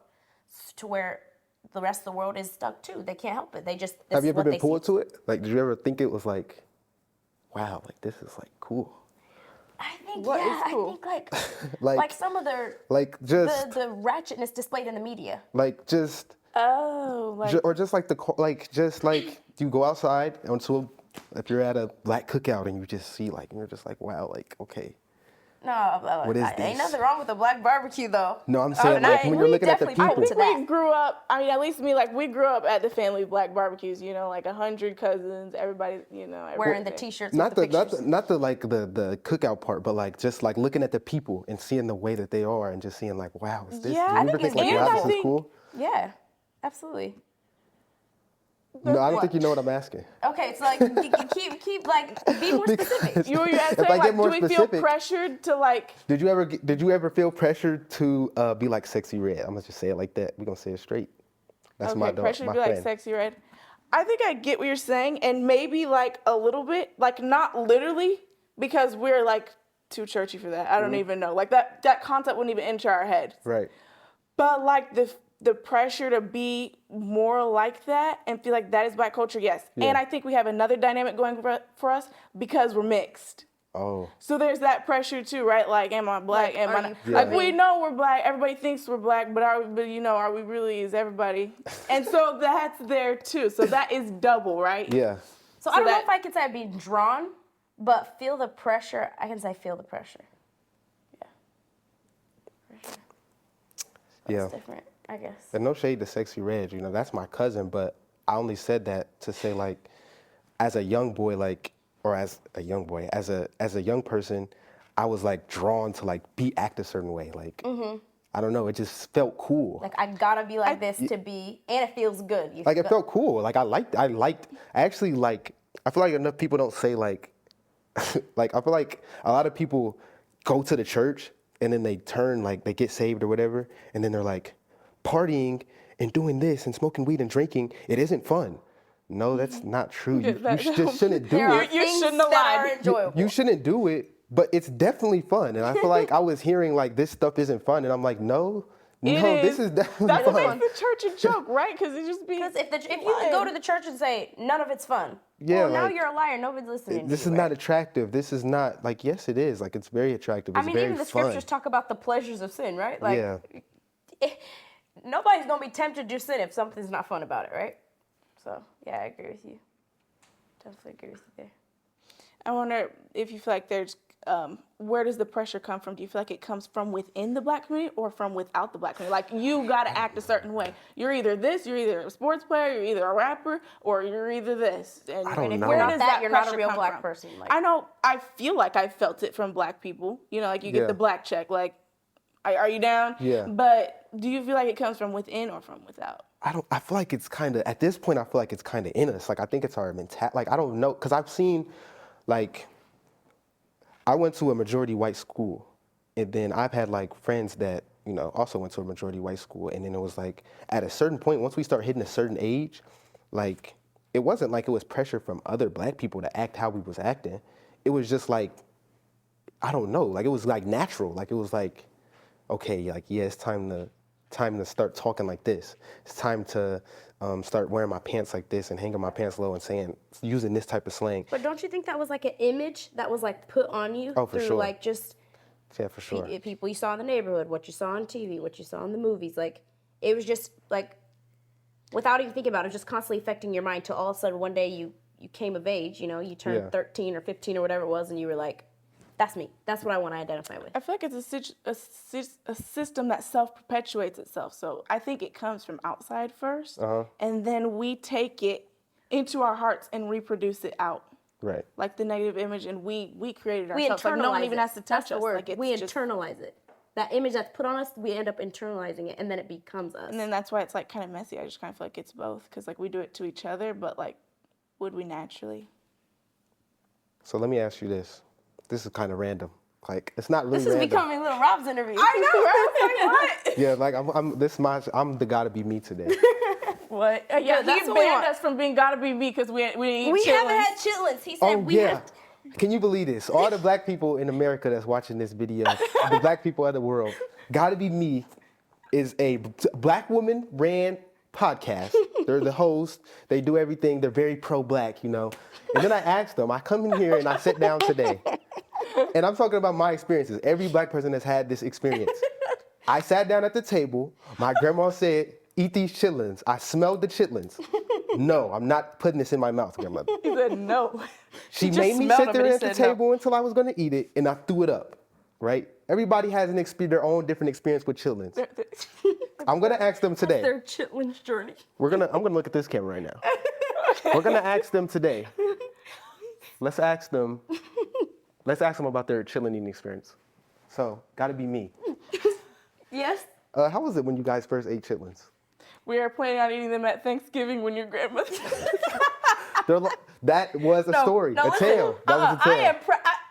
S2: to where the rest of the world is stuck too. They can't help it. They just, this
S1: Have you
S2: is what
S1: ever
S2: they
S1: been pulled
S2: see.
S1: to it? Like, did you ever think it was like, wow, like, this is, like, cool?
S2: I think,
S3: What is
S2: yeah,
S3: cool?
S2: I think like,
S1: Like-
S2: like some of the
S1: Just,
S2: the ratchetness displayed in the media.
S1: just,
S3: Oh, like
S1: or just like you go outside if you're at a black cookout and you just see, like, and you're just like, wow, like, okay,
S2: No,
S1: What is
S2: ain't
S1: this?
S2: nothing wrong with a black barbecue though.
S1: No, I'm saying,
S2: and
S1: like, when you're
S2: we
S1: looking at the
S2: definitely
S1: people.
S2: point to that.
S3: We grew up, I mean, at least me, like, we grew up at the family black barbecues, you know, like 100 cousins, everybody, you know.
S2: Wearing the
S3: everything.
S2: t-shirts
S1: Not
S2: with
S1: the,
S2: the pictures.
S1: not the like the cookout part, but like just like looking at the people and seeing the way that they are and just seeing like, wow, is this?
S3: Yeah,
S1: do
S3: I
S1: you ever
S2: think
S1: think
S2: it's
S1: like, wow,
S2: beautiful.
S1: this is cool?
S2: Yeah, absolutely.
S1: No, I don't think you know what I'm asking.
S2: Okay, so like keep like be more specific.
S3: You were asking,
S1: If I get
S3: like,
S1: more
S3: do we feel
S1: specific-
S3: pressured to, like,
S1: Did you ever feel pressured to be like Sexy Red? I'm gonna just say it like that. We're gonna say it straight. That's my dog,
S3: pressure
S1: my
S3: to be like
S1: friend.
S3: Sexy Red? I think I get what you're saying, and maybe like a little bit, like not literally, because we're like too churchy for that. I don't even know. Like that concept wouldn't even enter our head.
S1: Right.
S3: But like the pressure to be more like that and feel like that is black culture, yes.
S1: Yeah.
S3: And I think we have another dynamic going for us because we're mixed.
S1: Oh.
S3: So there's that pressure too, right? Like, am I black?
S2: Like,
S3: Am
S2: are
S3: I not?
S2: you
S3: Like,
S2: proving-
S3: we know we're black. Everybody thinks we're black, but are we really? Is everybody? And so that's there too. So that is double, right?
S1: Yeah.
S2: So I don't know
S3: that-
S2: if I could say I'd be drawn, but feel the pressure. I can say feel the pressure.
S1: Yeah.
S2: It's different, I guess.
S1: And no shade to Sexy Red, you know, that's my cousin, but I only said that to say like, as a young boy, like, or as a young boy, as a young person, I was like drawn to like act a certain way. Like, I don't know, it just felt cool.
S2: Like I gotta be like this to be, and it feels good.
S1: Like it felt cool. Like I actually like, I feel like enough people don't say like, like I feel like a lot of people go to the church and then they turn, like they get saved or whatever, and then they're like partying and doing this and smoking weed and drinking. It isn't fun. No, that's not true. You just shouldn't do
S2: There are
S1: it.
S3: You
S2: things
S3: shouldn't have
S2: that are
S3: lied.
S2: enjoyable.
S1: You shouldn't do it, but it's definitely fun. And I feel like I was hearing like this stuff isn't fun, and I'm like, no, this is definitely
S3: That's what
S1: fun.
S3: makes the church a joke, right? Because it just be.
S2: Because if you go to the church and say none of it's fun,
S1: Yeah,
S2: well, now
S1: like,
S2: you're a liar. Nobody's listening.
S1: This
S2: to
S1: is
S2: you,
S1: not
S2: right?
S1: attractive. This is not like, yes, it is. Like, it's very attractive. It's
S2: I mean,
S1: very
S2: even the
S1: fun.
S2: scriptures talk about the pleasures of sin, right? Like,
S1: Yeah.
S2: Nobody's gonna be tempted to do sin if something's not fun about it, right? So yeah, I agree with you. Definitely agree with you there.
S3: I wonder if you feel like there's, where does the pressure come from? Do you feel like it comes from within the black community or from without the black community? Like, you got to act a certain way. You're either this, you're either a sports player, you're either a rapper, or you're either this. And,
S1: I don't
S3: and if
S1: know.
S3: where
S1: You're
S2: not
S3: does
S2: that, you're not a
S3: pressure
S2: real
S3: come
S2: black
S3: from?
S2: person, like-
S3: I know, I feel like I felt it from black people. You know, like you get
S1: Yeah.
S3: the black check, like, are you down?
S1: Yeah.
S3: But do you feel like it comes from within or from without?
S1: I feel like it's kind of, at this point, I feel like it's kind of in us. Like, I think it's our mentality. Like, I don't know. Because I've seen, like, I went to a majority white school. And then I've had, like, friends that, you know, also went to a majority white school. And then it was like, at a certain point, once we start hitting a certain age, like, it wasn't like it was pressure from other black people to act how we was acting. It was just like, I don't know. Like, it was like natural. Like, it was like, okay, like, yeah, it's time to start talking like this. It's time to start wearing my pants like this and hanging my pants low and using this type of slang.
S2: But don't you think that was like an image that was like put on you
S1: Oh, for
S2: through
S1: sure.
S2: like just
S1: Yeah, for sure.
S2: people you saw in the neighborhood, what you saw on TV, what you saw in the movies? Like it was just like without even thinking about it, just constantly affecting your mind till all of a sudden one day you came of age, you know, you turned
S1: Yeah.
S2: 13 or 15 or whatever it was, and you were like, that's me. That's what I want to identify with.
S3: I feel like it's a system that self-perpetuates itself. So I think it comes from outside first, and then we take it into our hearts and reproduce it out.
S1: Right.
S3: Like the negative image, and we created it
S2: We
S3: ourselves.
S2: internalize
S3: Like no one
S2: it.
S3: even has to
S2: That's
S3: touch
S2: the
S3: us.
S2: word.
S3: Like it's
S2: we
S3: just,
S2: internalize it. That image that's put on us, we end up internalizing it, and then it becomes us.
S3: and then that's why it's like kind of messy. I just kind of feel like it's both, because like we do it to each other, but like, would we naturally?
S1: So let me ask you this. This is kind of random. Like, it's not really
S2: This is
S1: random.
S2: becoming Little Rob's interview.
S1: Yeah, like I'm the gotta be me today.
S3: What? Yeah,
S2: Yeah, that's
S3: he
S2: what we
S3: banned
S2: want.
S3: us from being gotta be me because we ain't
S2: We
S3: chillin'.
S2: haven't had chitlins. He said
S1: Oh
S2: we
S1: yeah.
S2: have.
S1: Can you believe this? All the black people in America that's watching this video, the black people of the world, Gotta Be Me is a black woman ran podcast. They're the host. They do everything. They're very pro-black, you know. And then I asked them, I come in here and I sit down today. And I'm talking about my experiences. Every black person has had this experience. I sat down at the table. My grandma said, eat these chitlins. I smelled the chitlins. No, I'm not putting this in my mouth, grandmother.
S3: He said no.
S1: She
S3: just
S1: made me
S3: smelled
S1: sit
S3: them
S1: there
S3: and he
S1: at the
S3: said no.
S1: table until I was going to eat it, and I threw it up. right? Everybody has their own different experience with chitlins. I'm gonna ask them today.
S2: Their chitlins journey.
S1: I'm gonna look at this camera right now. We're gonna ask them today. Let's ask them about their chitlin eating experience. So, gotta be me.
S2: Yes.
S1: How was it when you guys first ate chitlins?
S3: We are planning on eating them at Thanksgiving when your grandmother.
S1: That was a story, a tale. That was a tale.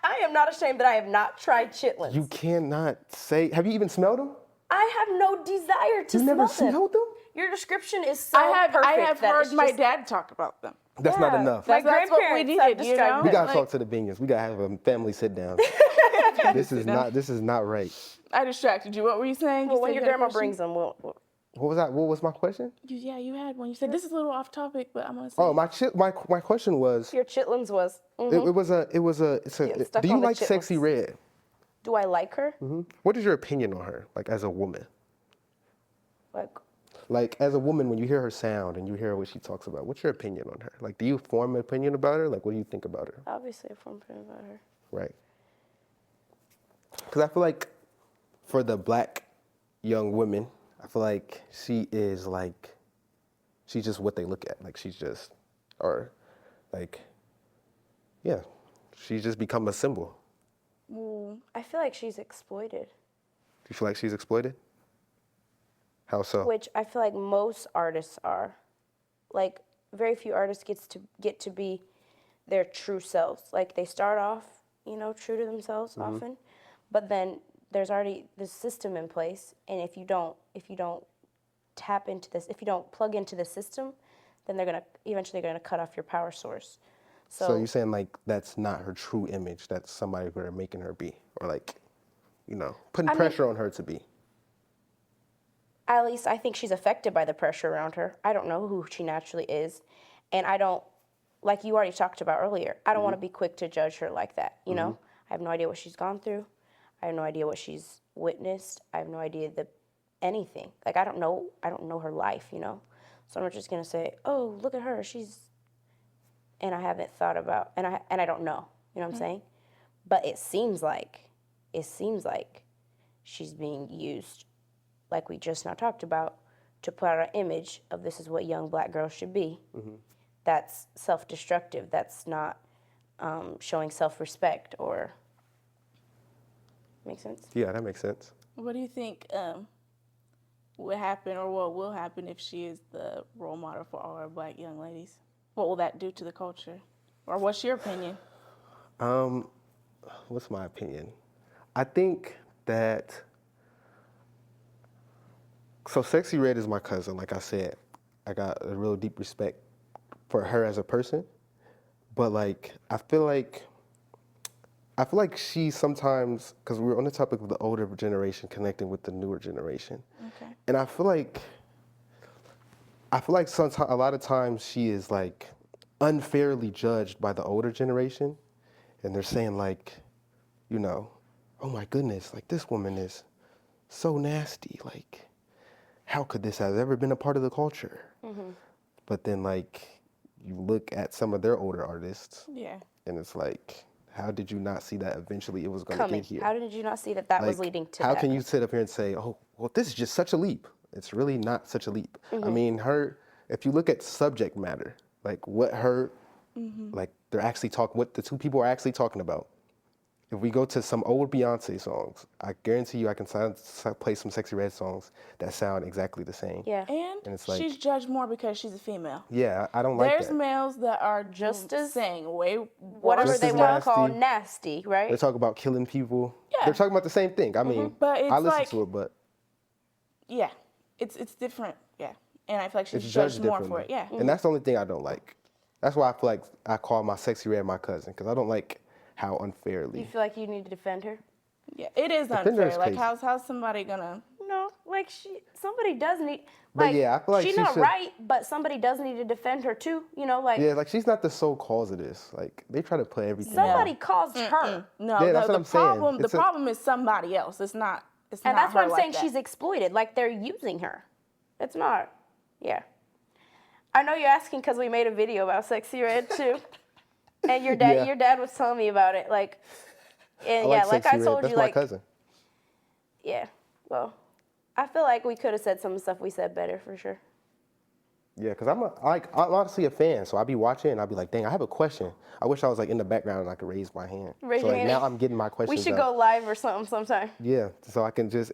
S2: I am not ashamed that I have not tried chitlins.
S1: You cannot say. Have you even smelled them?
S2: I have no desire to
S1: You
S2: smell
S1: never
S2: them.
S1: smelled them?
S2: Your description is so
S3: I
S2: perfect.
S3: have
S2: that
S3: heard
S2: it's
S3: my
S2: just-
S3: dad talk about them.
S1: That's not
S2: Yeah.
S1: enough.
S2: My
S3: That's what we
S2: grandparents have
S3: needed, you
S2: described
S3: know?
S1: We
S2: it.
S1: gotta
S3: Like-
S1: talk to the Binions. We gotta have a family sit down. This is not right.
S3: I distracted you. What were you saying?
S2: Well,
S3: You
S2: when
S3: said
S2: your
S3: you had a
S2: grandma
S3: question?
S2: brings them,
S1: What was that? What was my question?
S3: You had one. You said this is a little off topic, but I'm gonna say.
S1: Oh, my question was.
S2: your chitlins was.
S1: Getting
S2: stuck
S1: do you
S2: on the
S1: like Sexy
S2: chitlins.
S1: Red?
S2: Do I like her?
S1: What is your opinion on her, like as a woman?
S2: Like,
S1: As a woman, when you hear her sound and you hear what she talks about, what's your opinion on her? Like, do you form an opinion about her? Like, what do you think about her?
S2: obviously, if I'm opinion about her.
S1: Right. Because I feel like for the black young women, I feel like she's just what they look at. Like, she's just become a symbol.
S2: I feel like she's exploited,
S1: Do you feel like she's exploited? How so?
S2: which I feel like most artists are. Like, very few artists get to be their true selves. Like, they start off, true to themselves often, but then there's already this system in place, and if you don't tap into this, if you don't plug into the system, then they're eventually gonna cut off your power source.
S1: So you're saying like that's not her true image, that's somebody who they're making her be, or like, putting pressure on her to be.
S2: At least I think she's affected by the pressure around her. I don't know who she naturally is. And I don't, like you already talked about earlier, I don't want to be quick to judge her like that, I have no idea what she's gone through. I have no idea what she's witnessed. I have no idea anything. Like, I don't know her life, So I'm not just going to say, oh, look at her, and I haven't thought about, and I don't know, you know what I'm saying? But it seems like she's being used, like we just now talked about, to put out an image of this is what young black girls should be. That's self-destructive. That's not showing self-respect or. Make sense?
S1: Yeah, that makes sense.
S3: What do you think would happen, or what will happen if she is the role model for all our black young ladies? What will that do to the culture? Or what's your opinion?
S1: What's my opinion? I think that. So Sexy Red is my cousin. Like I said, I got a real deep respect for her as a person. But like, I feel like she sometimes, because we're on the topic of the older generation connecting with the newer generation.
S3: Okay.
S1: And I feel like sometimes, a lot of times she is like unfairly judged by the older generation. And they're saying like, oh my goodness, like this woman is so nasty. Like, how could this have ever been a part of the culture? But then like, you look at some of their older artists.
S3: Yeah.
S1: And it's like, how did you not see that eventually it was going to get here?
S2: How did you not see that was
S1: Like,
S2: leading to
S1: how
S2: that?
S1: can you sit up here and say, oh, well, this is just such a leap? It's really not such a leap. I mean, if you look at subject matter, like what like they're actually what the two people are actually talking about. If we go to some old Beyonce songs, I guarantee you I can play some Sexy Red songs that sound exactly the same.
S2: Yeah.
S3: And
S1: it's like-
S3: she's judged more because she's a female.
S1: Yeah, I don't like
S3: There's
S1: that.
S3: males that are just saying way
S2: Whatever
S1: Just
S2: they
S1: as
S2: want to call
S1: nasty.
S2: nasty, right?
S1: They talk about killing people.
S3: Yeah.
S1: They're talking about the same thing. I mean,
S3: But it's
S1: I listen
S3: like-
S1: to it, but
S3: Yeah, it's different. Yeah, and I feel like she's
S1: it's
S3: judged
S1: judged
S3: more
S1: differently.
S3: for it. Yeah,
S1: And that's the only thing I don't like. That's why I feel like I call my Sexy Red my cousin, because I don't like how unfairly.
S2: You feel like you need to defend her?
S3: yeah, it is
S1: Defender
S3: unfair.
S1: is
S3: Like
S1: crazy.
S3: how's somebody gonna?
S2: No, like somebody does need.
S1: But
S2: Like,
S1: yeah, I feel like
S2: she's
S1: she
S2: not
S1: should-
S2: right, but somebody does need to defend her too. Like
S1: Yeah, like she's not the sole cause of this. Like they try to play everything.
S2: somebody
S1: out.
S2: caused her,
S3: No,
S1: Yeah, that's
S3: the
S1: what I'm saying.
S3: problem. The
S1: It's a-
S3: problem is somebody else. It's not. It's
S2: and
S3: not
S2: that's why
S3: her
S2: I'm
S3: like
S2: saying
S3: that.
S2: she's exploited. Like they're using her. It's not. Yeah. I know you're asking because we made a video about Sexy Red too, and your dad was telling me about it. Like, And
S1: I
S2: yeah,
S1: like
S2: like
S1: Sexy
S2: I
S1: Red.
S2: told
S1: That's
S2: you,
S1: my
S2: like,
S1: cousin.
S2: yeah, well, I feel like we could have said some stuff we said better for sure.
S1: Yeah, because I'm honestly a fan, so I'll be watching and I'll be like, dang, I have a question. I wish I was like in the background and I could raise my hand.
S2: Raise
S1: so
S2: your
S1: like
S2: hand.
S1: now I'm getting my
S2: We
S1: questions
S2: should
S1: up.
S2: go live or something sometime.
S1: Yeah, so I can just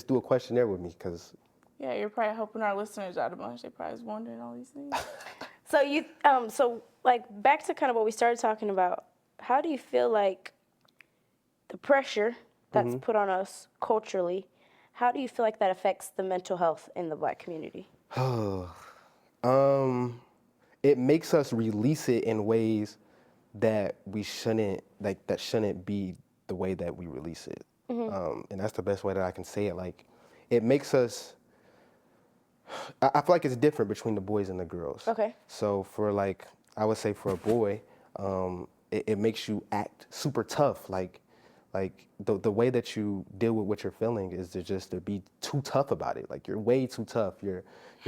S1: do a questionnaire with me, because
S3: Yeah, you're probably helping our listeners out a bunch. They probably was wondering all these things.
S2: So so like back to kind of what we started talking about. How do you feel like the pressure that's
S1: Mm-hmm.
S2: put on us culturally? How do you feel like that affects the mental health in the Black community?
S1: it makes us release it in ways that we shouldn't, like that shouldn't be the way that we release it. And that's the best way that I can say it. Like, it makes us. I feel like it's different between the boys and the girls.
S2: Okay.
S1: So for like, I would say for a boy, it makes you act super tough. Like the way that you deal with what you're feeling is to be too tough about it. Like, you're way too tough. You're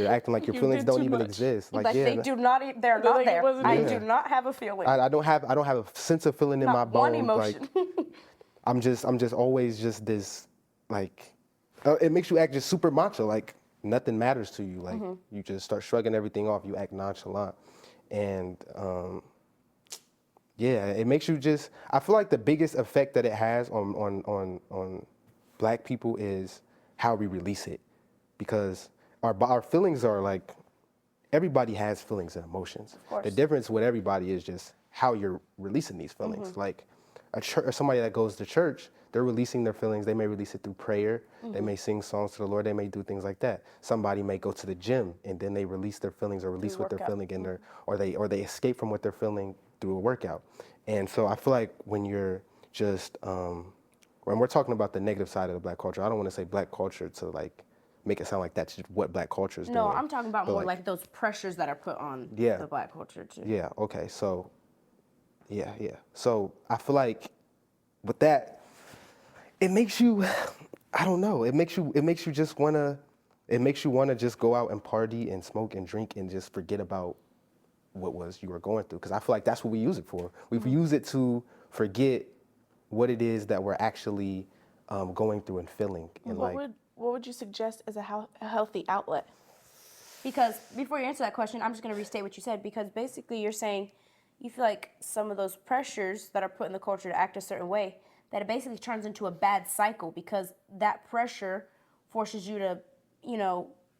S1: acting like your
S3: You
S1: feelings
S3: did
S1: don't
S3: too
S1: even
S3: much.
S1: exist.
S2: Like
S1: yeah,
S2: they do not, they're
S3: They're
S2: not
S3: like, it
S2: there.
S3: wasn't
S2: I
S1: there.
S2: do not have a feeling.
S1: I don't have a sense of feeling in my
S2: Not one
S1: bones.
S2: emotion.
S1: Like, I'm just always just this, like, it makes you act just super macho. Like, nothing matters to you. Like, you just start shrugging everything off. You act nonchalant, and yeah, it makes you just. I feel like the biggest effect that it has on Black people is how we release it, because our feelings are like, everybody has feelings and emotions.
S2: course.
S1: The difference with everybody is just how you're releasing these feelings. Like somebody that goes to church, they're releasing their feelings. They may release it through prayer. They may sing songs to the Lord. They may do things like that. Somebody may go to the gym and then they release their feelings, or release what they're
S2: workout.
S1: feeling in their, or they escape from what they're feeling through a workout. And so I feel like when you're just when we're talking about the negative side of the Black culture, I don't want to say Black culture to like make it sound like that's just what Black culture is
S2: No,
S1: doing.
S2: I'm talking about
S1: But
S2: more like those pressures that are put on
S1: Yeah.
S2: the Black culture too.
S1: Yeah, okay. So, yeah. So I feel like with that, it makes you, I don't know, it makes you just wanna just go out and party and smoke and drink and just forget about what you were going through. Because I feel like that's what we use it for. We use it to forget what it is that we're actually going through and feeling. And
S3: What would you suggest as a healthy outlet?
S2: Because before you answer that question, I'm just going to restate what you said, because basically you're saying you feel like some of those pressures that are put in the culture to act a certain way, that it basically turns into a bad cycle, because that pressure forces you to,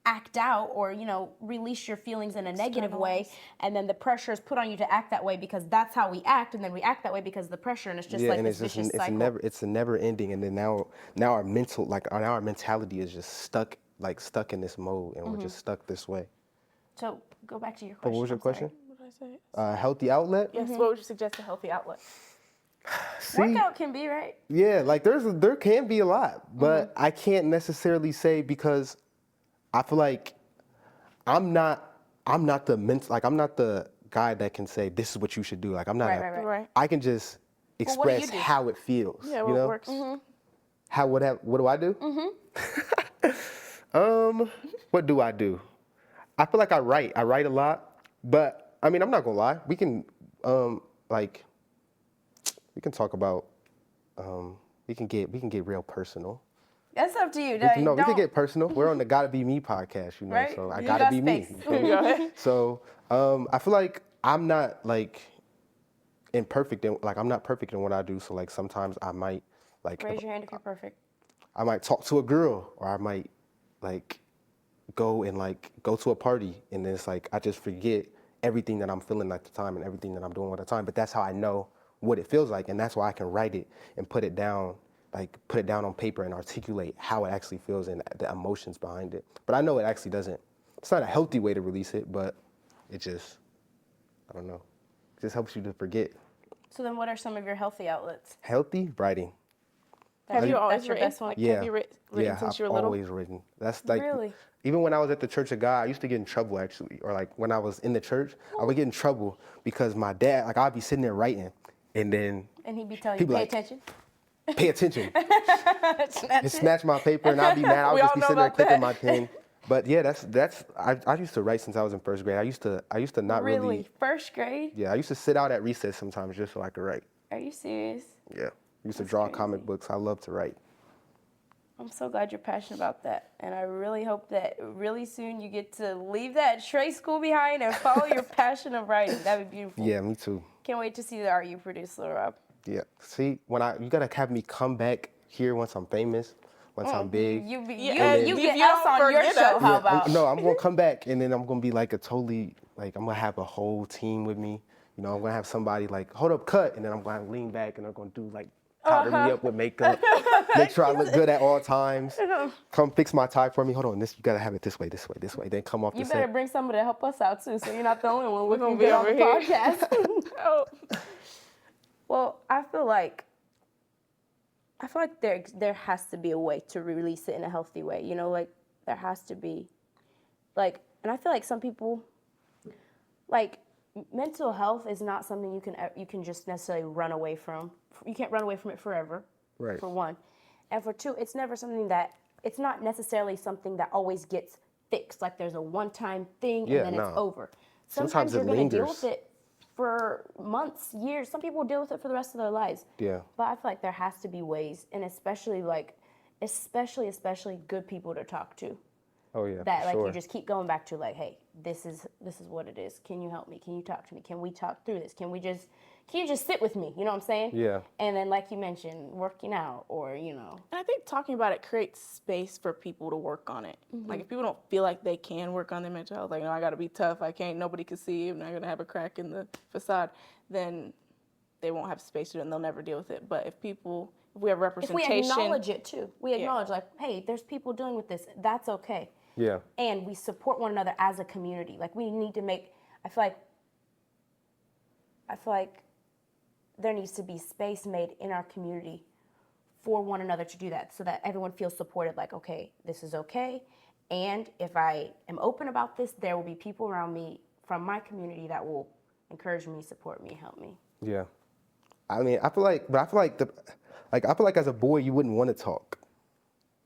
S2: act out or, release your feelings in a negative way. And then the pressure is put on you to act that way because that's how we act. And then we act that way because of the pressure. And it's just like
S1: and
S2: this vicious cycle.
S1: it's a never ending. And then now our mentality is just stuck in this mode, and we're just stuck this way.
S2: So go back to your
S1: But
S2: question.
S1: what was your
S2: I'm sorry.
S1: question?
S3: What did I say?
S1: Healthy outlet?
S3: Yes. What would you suggest a healthy outlet?
S1: See,
S2: Workout can be, right?
S1: yeah, like there can be a lot, but I can't necessarily say, because I feel like I'm not the guy that can say this is what you should do. Like, I'm not.
S2: Right.
S3: Right.
S1: I can just
S2: what do you
S1: express
S2: do?
S1: how it feels.
S3: Yeah.
S1: you
S3: What
S1: know?
S3: works?
S1: What do I do? What do I do? I feel like I write a lot, but I mean, I'm not gonna lie. We can talk about we can get real personal.
S2: That's up to you.
S1: We can get personal. We're on the Gotta Be Me podcast,
S2: Right?
S1: so I
S2: You
S1: gotta
S2: got
S1: be me.
S2: space.
S1: you feel me? So I feel like I'm not like I'm not perfect in what I do. So like sometimes I might
S2: Raise your hand if you're perfect.
S1: I might talk to a girl, or I might go to a party, and then it's like I just forget everything that I'm feeling at the time and everything that I'm doing at the time. But that's how I know what it feels like, and that's why I can write it and put it down on paper and articulate how it actually feels and the emotions behind it. But I know it's not a healthy way to release it, but it just, I don't know, it just helps you to forget.
S2: So then what are some of your healthy outlets?
S1: Healthy writing.
S3: Have you always
S2: That's your
S3: written?
S2: best one?
S3: Like,
S1: Yeah.
S3: Have you written since
S1: I've
S3: you were little?
S1: always written. That's like,
S2: Really?
S1: even when I was at the Church of God, I used to get in trouble actually. Or like when I was in the church, I would get in trouble because my dad, like I'd be sitting there writing, and then
S2: And he'd be telling
S1: He'd
S2: you,
S1: be
S2: pay
S1: like-
S2: attention.
S1: pay attention.
S2: That's
S1: And
S2: it.
S1: snatch my paper, and I'd be mad. I would
S3: We
S1: just
S3: all
S1: be
S3: know
S1: sitting there
S3: about
S1: clicking
S3: that.
S1: my pen. But yeah, I used to write since I was in first grade. I used to not really.
S2: First grade?
S1: Yeah, I used to sit out at recess sometimes just so I could write.
S2: Are you serious?
S1: Yeah, used to draw comic books. I love to write.
S2: I'm so glad you're passionate about that. And I really hope that really soon you get to leave that trade school behind and follow your passion of writing. That would be beautiful.
S1: Yeah, me too.
S2: Can't wait to see the art you produce, Lil Rob.
S1: Yeah. See, you gotta have me come back here once I'm famous, once I'm big.
S2: You
S3: then-
S2: get
S3: If you
S2: us
S3: don't
S2: on your
S3: forget
S2: show,
S3: us.
S2: how about?
S1: No, I'm gonna come back and then I'm gonna be like I'm gonna have a whole team with me. You know, I'm gonna have somebody like, hold up, cut, and then I'm gonna lean back and I'm gonna do like powder me up with makeup, make sure I look good at all times. Come fix my tie for me. Hold on, you gotta have it this way. Then come off
S2: You
S1: the
S2: better
S1: set.
S2: bring somebody to help us out too, so you're not the only one
S3: gonna
S2: looking
S3: be
S2: good on the
S3: over here.
S2: podcast.
S3: Oh.
S2: Well, I feel like there has to be a way to release it in a healthy way. You know, like there has to be, like, and I feel like some people, like, mental health is not something you can just necessarily run away from. You can't run away from it forever.
S1: Right.
S2: For one, and for two, it's not necessarily something that always gets fixed. Like there's a one-time thing
S1: Yeah,
S2: and then it's
S1: no.
S2: over.
S1: Sometimes
S2: You're
S1: it
S2: going to deal
S1: lingers.
S2: with it for months, years. Some people deal with it for the rest of their lives.
S1: Yeah.
S2: But I feel like there has to be ways, and especially good people to talk to.
S1: Oh yeah,
S2: That
S1: for
S2: like
S1: sure.
S2: you just keep going back to like, hey, this is what it is. Can you help me? Can you talk to me? Can we talk through this? Can you just sit with me? You know what I'm saying?
S1: Yeah.
S2: And then like you mentioned, working out or
S3: And I think talking about it creates space for people to work on it. Like if people don't feel like they can work on their mental health, like, no, I got to be tough. I can't. Nobody can see. I'm not gonna have a crack in the facade. Then they won't have space to do it, and they'll never deal with it. But if we have
S2: if
S3: representation,
S2: we acknowledge it too, we acknowledge like, hey, there's people dealing with this. That's okay.
S1: Yeah.
S2: And we support one another as a community. Like we need to make. I feel like there needs to be space made in our community for one another to do that, so that everyone feels supported. Like, okay, this is okay, and if I am open about this, there will be people around me from my community that will encourage me, support me, help me.
S1: Yeah. I mean, I feel like as a boy you wouldn't want to talk.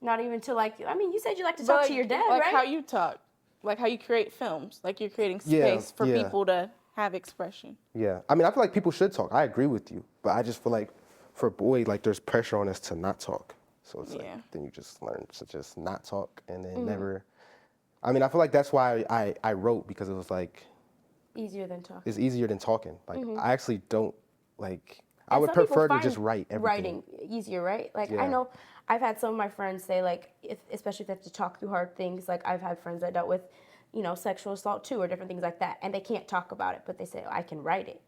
S2: Not even to like. I mean, you said you like to talk to your dad,
S3: like
S2: right?
S3: how you talk, like how you create films, like you're creating
S1: Yeah,
S3: space for
S1: yeah.
S3: people to have expression.
S1: Yeah. I mean, I feel like people should talk. I agree with you, but I just feel like for a boy, like there's pressure on us to not talk. So it's
S3: Yeah.
S1: like then you just learn to just not talk and then never. I mean, I feel like that's why I wrote, because it was like
S2: Easier than talking.
S1: it's easier than talking. Like I actually don't like. I
S2: And
S1: would
S2: some people
S1: prefer to
S2: find
S1: just write everything.
S2: Writing easier, right? Like I
S1: Yeah.
S2: know I've had some of my friends say like, especially if they have to talk through hard things. Like I've had friends that dealt with, sexual assault too, or different things like that, and they can't talk about it, but they say, I can write it,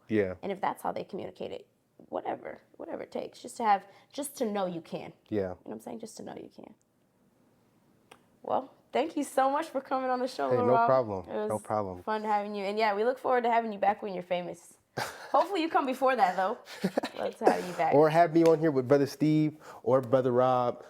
S1: Yeah.
S2: And if that's how they communicate it, whatever it takes, just to know you can.
S1: Yeah.
S2: You know what I'm saying? Just to know you can. Well, thank you so much for coming on the show,
S1: Hey,
S2: Lil
S1: no
S2: Rob.
S1: problem.
S2: It was
S1: No problem.
S2: fun having you. And yeah, we look forward to having you back when you're famous. Hopefully you come before that, though. Let's have you back.
S1: Or have me on here with Brother Steve or Brother Rob,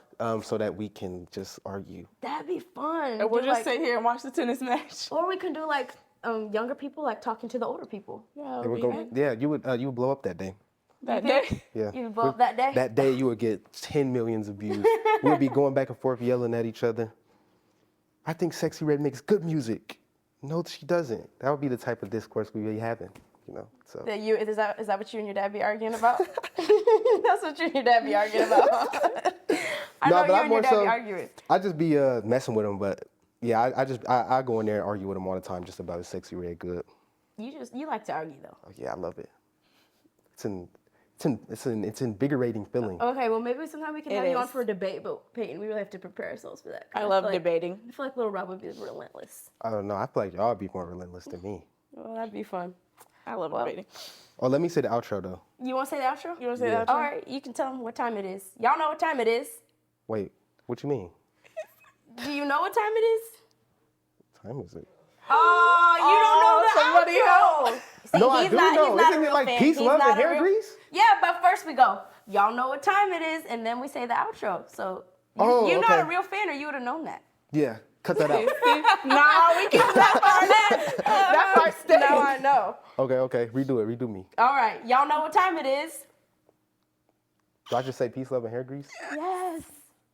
S1: so that we can just argue.
S2: That'd be fun.
S3: And we'll
S2: Do,
S3: just
S2: like-
S3: sit here and watch the tennis match.
S2: Or we can do like younger people like talking to the older people.
S3: Yeah,
S1: And we're gonna, yeah, you would blow up that day.
S3: that day.
S1: Yeah.
S2: You blow up that day?
S1: That day you would get 10 millions of views. We'd be going back and forth yelling at each other. I think Sexy Red makes good music. No, she doesn't. That would be the type of discourse we be having, So
S2: Is that what you and your dad be arguing about? That's what you and your dad be arguing about. I know you and your dad be arguing.
S1: I just be messing with him, but yeah, I go in there and argue with him all the time just about his Sexy Red good.
S2: You like to argue though.
S1: Oh, yeah, I love it. It's an invigorating feeling.
S2: Okay, well maybe sometime we can
S3: It
S2: have you on
S3: is.
S2: for a debate, but Peyton, we really have to prepare ourselves for that. 'Cause
S3: I love
S2: feel like-
S3: debating.
S2: I feel like Lil Rob would be relentless.
S1: I don't know. I feel like y'all be more relentless than me.
S2: Well, that'd be fun.
S3: I love debating.
S1: Oh, let me say the outro though.
S2: You want to say the outro?
S3: You want to say
S1: Yeah.
S3: that?
S2: All right, you can tell them what time it is. Y'all know what time it is.
S1: Wait, what you mean?
S2: Do you know what time it is?
S1: What time is it?
S2: Oh, you don't know the
S3: somebody
S2: outro. See,
S1: No, I
S2: he's
S1: do
S2: not,
S1: know.
S2: He's not
S1: Isn't
S2: a
S1: it
S2: real
S1: like
S2: fan.
S1: peace,
S2: He's
S1: love,
S2: not
S1: and
S2: a
S1: hair
S2: real-
S1: grease?
S2: Yeah, but first we go, y'all know what time it is, and then we say the outro. So you're not a
S1: okay.
S2: real fan, or you would have known that.
S1: Yeah, cut that out.
S3: Nah, we can that part. That's our stage.
S2: Now I know.
S1: Okay, redo me.
S2: All right, y'all know what time it is.
S1: Do I just say peace, love, and hair grease?
S2: Yes.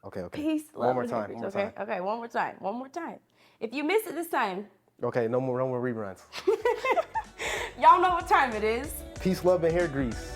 S1: Okay.
S2: Peace, love,
S1: One more
S2: and
S1: time.
S2: happiness.
S1: One more time.
S2: Okay, one more time. If you miss it this time,
S1: Okay, no more reruns.
S2: y'all know what time it is.
S1: Peace, love, and hair grease.